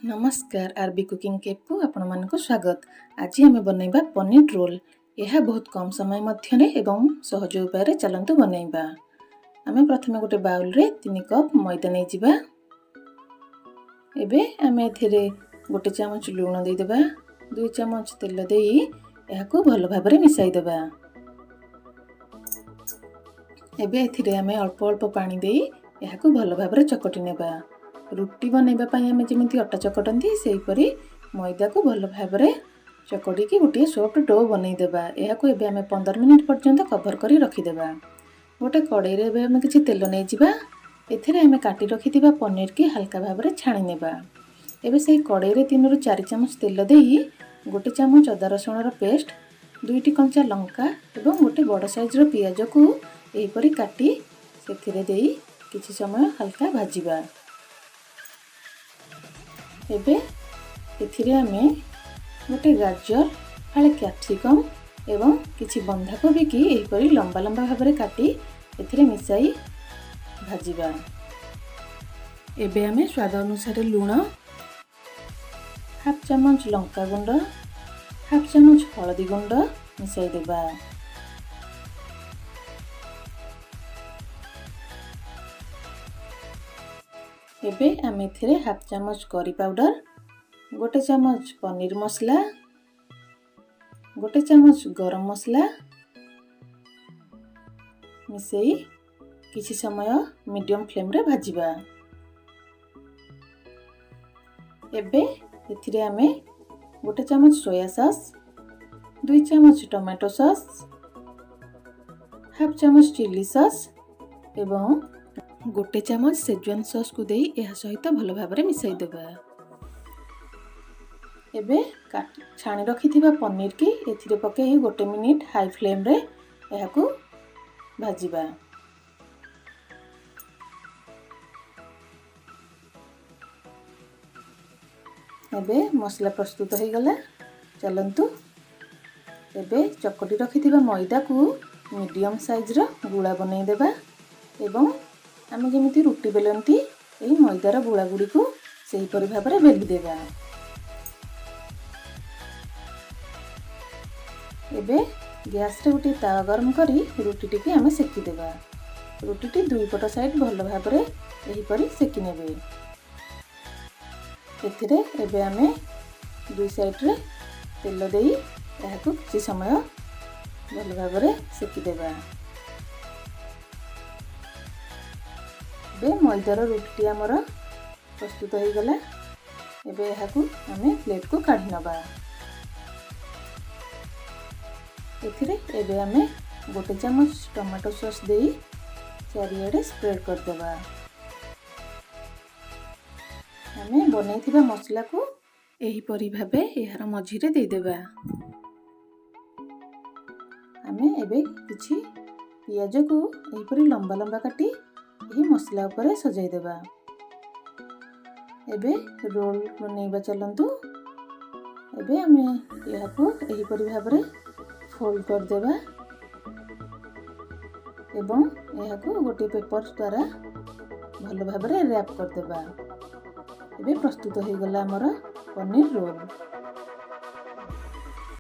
नमस्कार RB cooking cap को आपण मानक स्वागत। आज आम बनैबा पनीर रोल। यह बहुत कम समय मध्यरे एवं सहज उपाय चलतु बनैबा। आम प्रथमे गोटे बाउल रे 3 कप मैदा नै जिबा। एबे आम एथिरे गोटे चामच लूण दे देबा, 2 चामच तेल देई एहाकू भलो भाबरे मिसाई देबा। एबे एथिरे आम अल्प अल्प पानी देई एहाकू भलो भाबरे चकटी नेबा। रुटी बनैबा पई आमे जेमिति अटा चकटंती सेही परी मैदा को भलो भाबरे चकटी की गोटे सॉफ्ट डो बनै देबा। एहाकू एबे आमे 15 मिनिट पर्यंत कवर करी रखि देबा। गोटे कड़ाई रे एबे आमे किछि तेल नै जिबा। एथिरे आमे काटी रखिथिबा पनीर की हल्का भाबरे छाणी नेबा। एबे सेही कड़ाई रे 3 रु 4 चामच तेल देई गोटे चामच अदा रसुण रो पेस्ट, 2टी कंचा लंका एवं गोटे बड़ साइज रो पियाज को एही परी काटी सेथिरे देई किछि समय हल्का भाजिबा। एबे एथिरे आमे गोटे गाजर फाळे कैप्सिकम एवं किछि बंधाकोबी की एही परी लंबा लंबा भाबरे काटी एथिरे मिसाई भाजिबा। एबे आमे स्वाद अनुसार लूण, हाफ चामच लंका गुंड, हाफ चामच हळदी गुंड मिसाई देबा। एबे आमे एथिरे हाफ चामच करी पाउडर, गोटे चामच पनीर मसला, गोटे चामच गरम मसला मिसेई किछि समय मीडियम फ्लेम रे भाजिबा। एबे एथिरे आमे गोटे चामच सोया सॉस, 2 चामच टोमेटो सॉस, हाफ चामच चिली सॉस एवं गोटे चामच सेजवान सॉस को देई एहा सहित भलो भाबरे मिसाई देबा। एबे छाणी रखिथिबा पनीर की एथिरे पकेई गोटे मिनिट हाई फ्लेम रे एहाकू भाजिबा। एबे मसला प्रस्तुत हो गला। चलंतु एबे चकटी रखिथिबा मैदा को मीडियम साइज रो गुळा बनै देबा एवं आमे जेमिति रुटी बेलंती एही मैदार गुळा गुडी को सेही परि भाबरे बेली देबा। एबे गैस रे गोटे तावा गरम करी रुटी टी के आमे सेकी देबा। रुटी टी दुई पट साइड भलो भाबरे एही परि सेकी नेबे। एथिरे एबे आमे दुई साइड रे तेल देई एहाकू किछि समय भलो भाबरे सेकी देबा। एबे मैदार रुटी आमर प्रस्तुत हो गला। एबे एहाकू आमे प्लेट को काढी नबा। एथिरे एबे आमे गोटे चामच टोमेटो सॉस देई चारियाडे स्प्रेड कर देबा। आमे बनैथिबा मसला को एही परि भाबे एहार मझी रे देई देबा। आमे एबे किछि पियाज को एही परि लंबा लंबा काटी एही मसला ऊपर सजाई देबा। एबे रोल बनैबा चलंतु। एबे आमे एहाकू एही परि भाबरे फोल्ड कर देबा एवं एहाकू गोटे पेपर द्वारा भलो भाबरे रैप कर देबा। एबे प्रस्तुत हो गला हमर पनीर रोल।